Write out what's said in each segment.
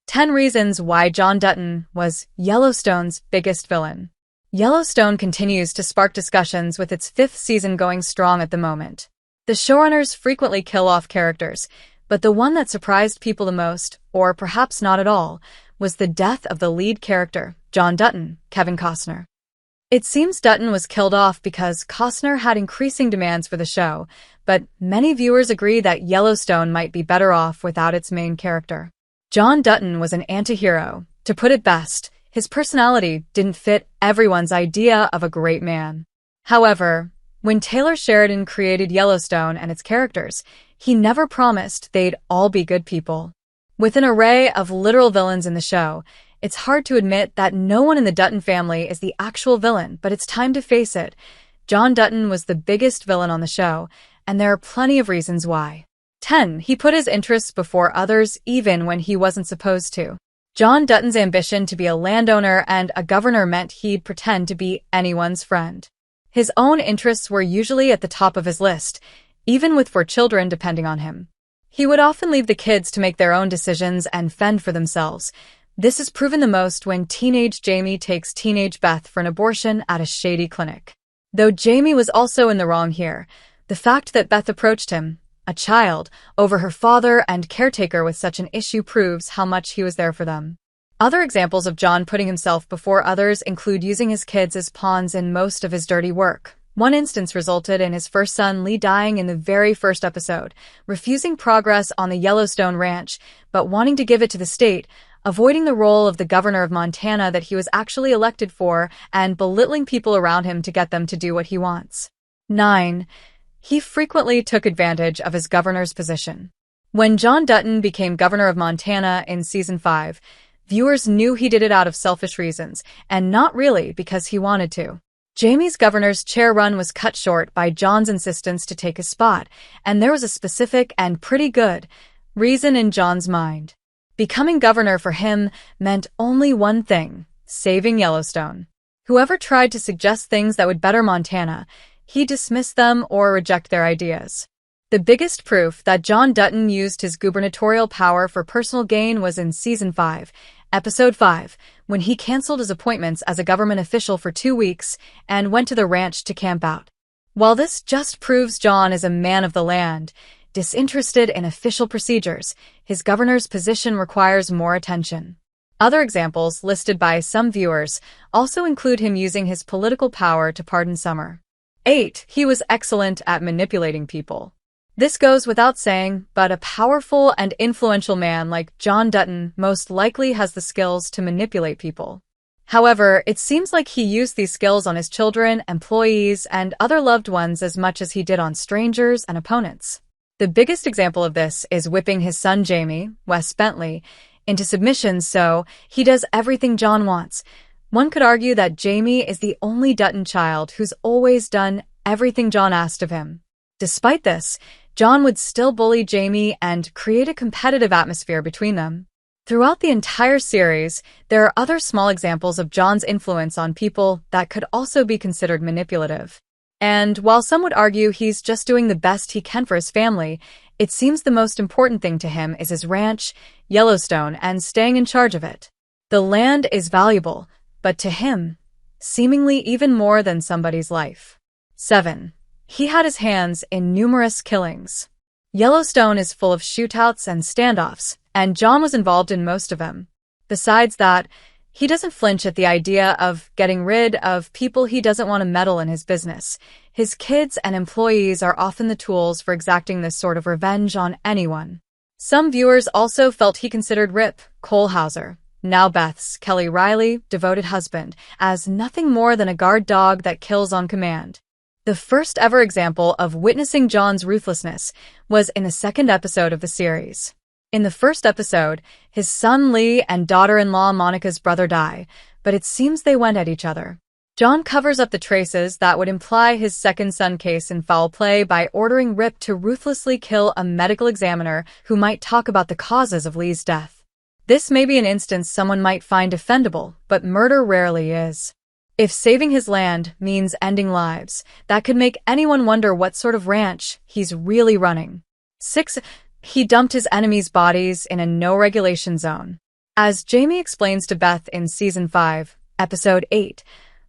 10 Reasons Why John Dutton was Yellowstone's biggest villain. Yellowstone continues to spark discussions with its 5th season going strong at the moment. The showrunners frequently kill off characters, but the one that surprised people the most, or perhaps not at all, was the death of the lead character, John Dutton, Kevin Costner. It seems Dutton was killed off because Costner had increasing demands for the show, but many viewers agree that Yellowstone might be better off without its main character. John Dutton was an antihero. To put it best, his personality didn't fit everyone's idea of a great man. However, when Taylor Sheridan created Yellowstone and its characters, he never promised they'd all be good people. With an array of literal villains in the show, it's hard to admit that no one in the Dutton family is the actual villain, but it's time to face it. John Dutton was the biggest villain on the show, and there are plenty of reasons why. 10. He put his interests before others even when he wasn't supposed to. John Dutton's ambition to be a landowner and a governor meant he'd pretend to be anyone's friend. His own interests were usually at the top of his list, even with 4 children depending on him. He would often leave the kids to make their own decisions and fend for themselves. This is proven the most when teenage Jamie takes teenage Beth for an abortion at a shady clinic. Though Jamie was also in the wrong here, the fact that Beth approached him, a child, over her father and caretaker with such an issue proves how much he was there for them. Other examples of John putting himself before others include using his kids as pawns in most of his dirty work. One instance resulted in his first son Lee dying in the very first episode, refusing progress on the Yellowstone ranch, but wanting to give it to the state, avoiding the role of the governor of Montana that he was actually elected for, and belittling people around him to get them to do what he wants. 9. He frequently took advantage of his governor's position. When John Dutton became governor of Montana in season 5, viewers knew he did it out of selfish reasons, and not really because he wanted to. Jamie's governor's chair run was cut short by John's insistence to take his spot, and there was a specific and pretty good reason in John's mind. Becoming governor for him meant only one thing: saving Yellowstone. Whoever tried to suggest things that would better Montana, he dismissed them or reject their ideas. The biggest proof that John Dutton used his gubernatorial power for personal gain was in season 5, episode 5, when he canceled his appointments as a government official for 2 weeks and went to the ranch to camp out. While this just proves John is a man of the land, disinterested in official procedures, his governor's position requires more attention. Other examples listed by some viewers also include him using his political power to pardon Summer. 8. He was excellent at manipulating people. This goes without saying, but a powerful and influential man like John Dutton most likely has the skills to manipulate people. However, it seems like he used these skills on his children, employees, and other loved ones as much as he did on strangers and opponents. The biggest example of this is whipping his son Jamie, Wes Bentley, into submission so he does everything John wants. One could argue that Jamie is the only Dutton child who's always done everything John asked of him. Despite this, John would still bully Jamie and create a competitive atmosphere between them. Throughout the entire series, there are other small examples of John's influence on people that could also be considered manipulative. And while some would argue he's just doing the best he can for his family, it seems the most important thing to him is his ranch, Yellowstone, and staying in charge of it. The land is valuable, but to him, seemingly even more than somebody's life. 7. He had his hands in numerous killings. Yellowstone is full of shootouts and standoffs, and John was involved in most of them. Besides that, he doesn't flinch at the idea of getting rid of people he doesn't want to meddle in his business. His kids and employees are often the tools for exacting this sort of revenge on anyone. Some viewers also felt he considered Rip Colehauser, now Beth's Kelly Riley, devoted husband, as nothing more than a guard dog that kills on command. The first ever example of witnessing John's ruthlessness was in the 2nd episode of the series. In the first episode, his son Lee and daughter-in-law Monica's brother die, but it seems they went at each other. John covers up the traces that would imply his second son case in foul play by ordering Rip to ruthlessly kill a medical examiner who might talk about the causes of Lee's death. This may be an instance someone might find defendable, but murder rarely is. If saving his land means ending lives, that could make anyone wonder what sort of ranch he's really running. 6. He dumped his enemies' bodies in a no-regulation zone. As Jamie explains to Beth in Season 5, Episode 8,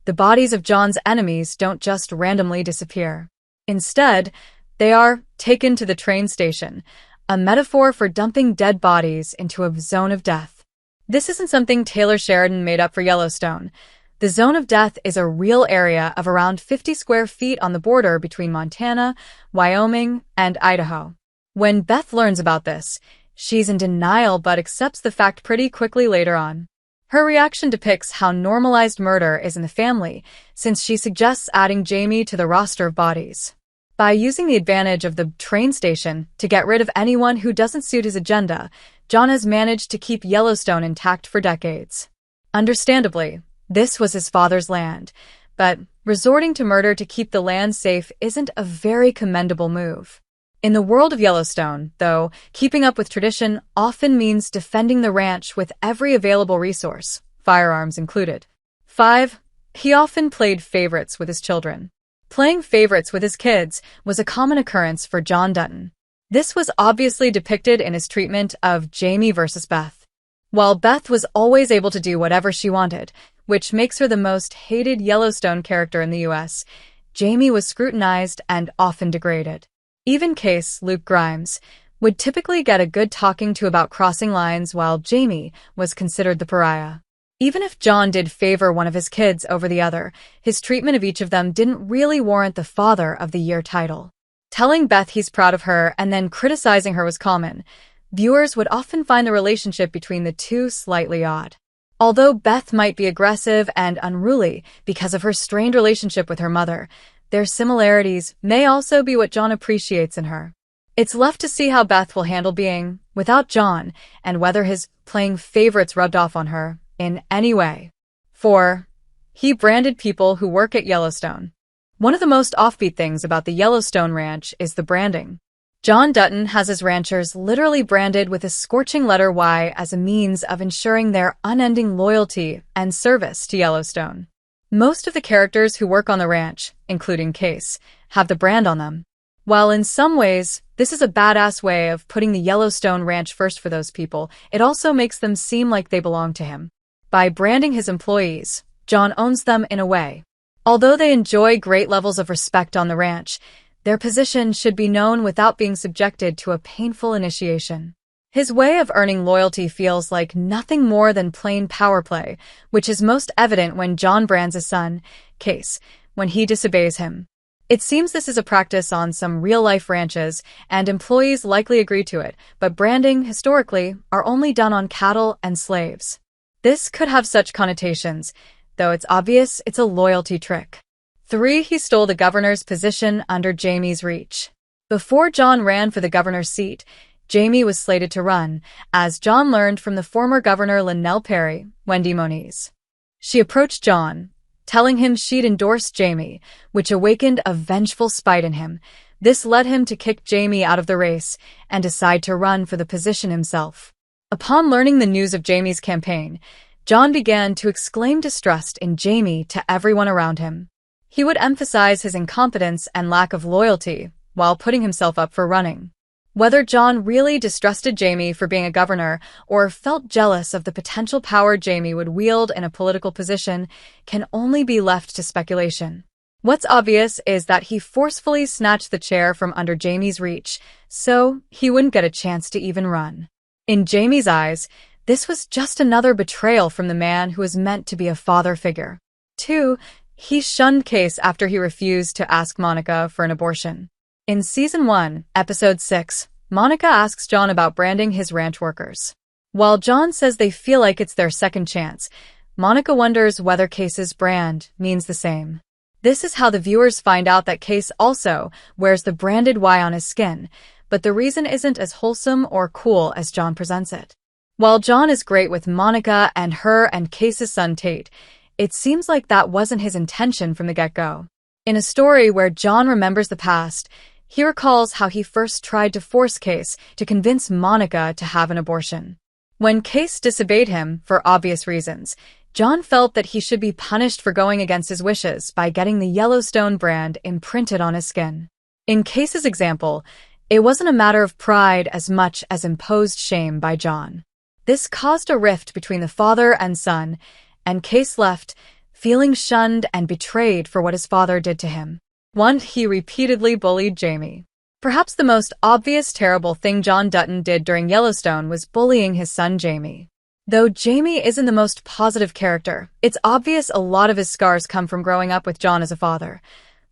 the bodies of John's enemies don't just randomly disappear. Instead, they are taken to the train station, a metaphor for dumping dead bodies into a zone of death. This isn't something Taylor Sheridan made up for Yellowstone. The zone of death is a real area of around 50 square feet on the border between Montana, Wyoming, and Idaho. When Beth learns about this, she's in denial but accepts the fact pretty quickly later on. Her reaction depicts how normalized murder is in the family, since she suggests adding Jamie to the roster of bodies. By using the advantage of the train station to get rid of anyone who doesn't suit his agenda, John has managed to keep Yellowstone intact for decades. Understandably, this was his father's land, but resorting to murder to keep the land safe isn't a very commendable move. In the world of Yellowstone, though, keeping up with tradition often means defending the ranch with every available resource, firearms included. 5. He often played favorites with his children. Playing favorites with his kids was a common occurrence for John Dutton. This was obviously depicted in his treatment of Jamie versus Beth. While Beth was always able to do whatever she wanted, which makes her the most hated Yellowstone character in the US, Jamie was scrutinized and often degraded. Even Case, Luke Grimes, would typically get a good talking to about crossing lines while Jamie was considered the pariah. Even if John did favor one of his kids over the other, his treatment of each of them didn't really warrant the Father of the Year title. Telling Beth he's proud of her and then criticizing her was common. Viewers would often find the relationship between the two slightly odd. Although Beth might be aggressive and unruly because of her strained relationship with her mother, their similarities may also be what John appreciates in her. It's left to see how Beth will handle being without John and whether his playing favorites rubbed off on her in any way. 4. He branded people who work at Yellowstone. One of the most offbeat things about the Yellowstone Ranch is the branding. John Dutton has his ranchers literally branded with a scorching letter Y as a means of ensuring their unending loyalty and service to Yellowstone. Most of the characters who work on the ranch, including Case, have the brand on them. While in some ways, this is a badass way of putting the Yellowstone Ranch first for those people, it also makes them seem like they belong to him. By branding his employees, John owns them in a way. Although they enjoy great levels of respect on the ranch, their position should be known without being subjected to a painful initiation. His way of earning loyalty feels like nothing more than plain power play, which is most evident when John brands his son, Case, when he disobeys him. It seems this is a practice on some real-life ranches, and employees likely agree to it, but branding, historically, are only done on cattle and slaves. This could have such connotations, though it's obvious it's a loyalty trick. 3. He stole the governor's position under Jamie's reach. Before John ran for the governor's seat, Jamie was slated to run, as John learned from the former governor Linnell Perry, Wendy Moniz. She approached John, telling him she'd endorsed Jamie, which awakened a vengeful spite in him. This led him to kick Jamie out of the race and decide to run for the position himself. Upon learning the news of Jamie's campaign, John began to exclaim distrust in Jamie to everyone around him. He would emphasize his incompetence and lack of loyalty while putting himself up for running. Whether John really distrusted Jamie for being a governor or felt jealous of the potential power Jamie would wield in a political position can only be left to speculation. What's obvious is that he forcefully snatched the chair from under Jamie's reach, so he wouldn't get a chance to even run. In Jamie's eyes, this was just another betrayal from the man who was meant to be a father figure. 2. He shunned Case after he refused to ask Monica for an abortion. In Season 1, Episode 6, Monica asks John about branding his ranch workers. While John says they feel like it's their second chance, Monica wonders whether Case's brand means the same. This is how the viewers find out that Case also wears the branded Y on his skin, but the reason isn't as wholesome or cool as John presents it. While John is great with Monica and her and Case's son Tate, it seems like that wasn't his intention from the get-go. In a story where John remembers the past, he recalls how he first tried to force Case to convince Monica to have an abortion. When Case disobeyed him, for obvious reasons, John felt that he should be punished for going against his wishes by getting the Yellowstone brand imprinted on his skin. In Case's example, it wasn't a matter of pride as much as imposed shame by John. This caused a rift between the father and son, and Case left, feeling shunned and betrayed for what his father did to him. Once he repeatedly bullied Jamie. Perhaps the most obvious terrible thing John Dutton did during Yellowstone was bullying his son Jamie. Though Jamie isn't the most positive character, it's obvious a lot of his scars come from growing up with John as a father.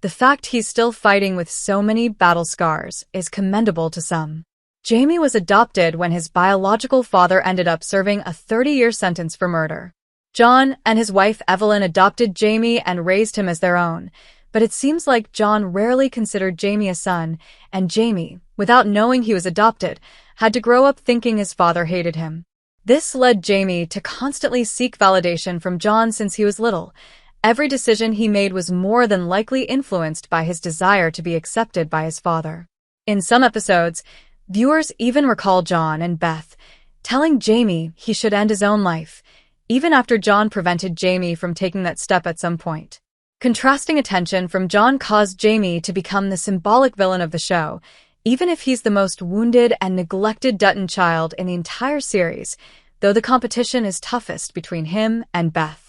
The fact he's still fighting with so many battle scars is commendable to some. Jamie was adopted when his biological father ended up serving a 30-year sentence for murder. John and his wife Evelyn adopted Jamie and raised him as their own, but it seems like John rarely considered Jamie a son, and Jamie, without knowing he was adopted, had to grow up thinking his father hated him. This led Jamie to constantly seek validation from John since he was little. Every decision he made was more than likely influenced by his desire to be accepted by his father. In some episodes, viewers even recall John and Beth telling Jamie he should end his own life, even after John prevented Jamie from taking that step at some point. Contrasting attention from John caused Jamie to become the symbolic villain of the show, even if he's the most wounded and neglected Dutton child in the entire series, though the competition is toughest between him and Beth.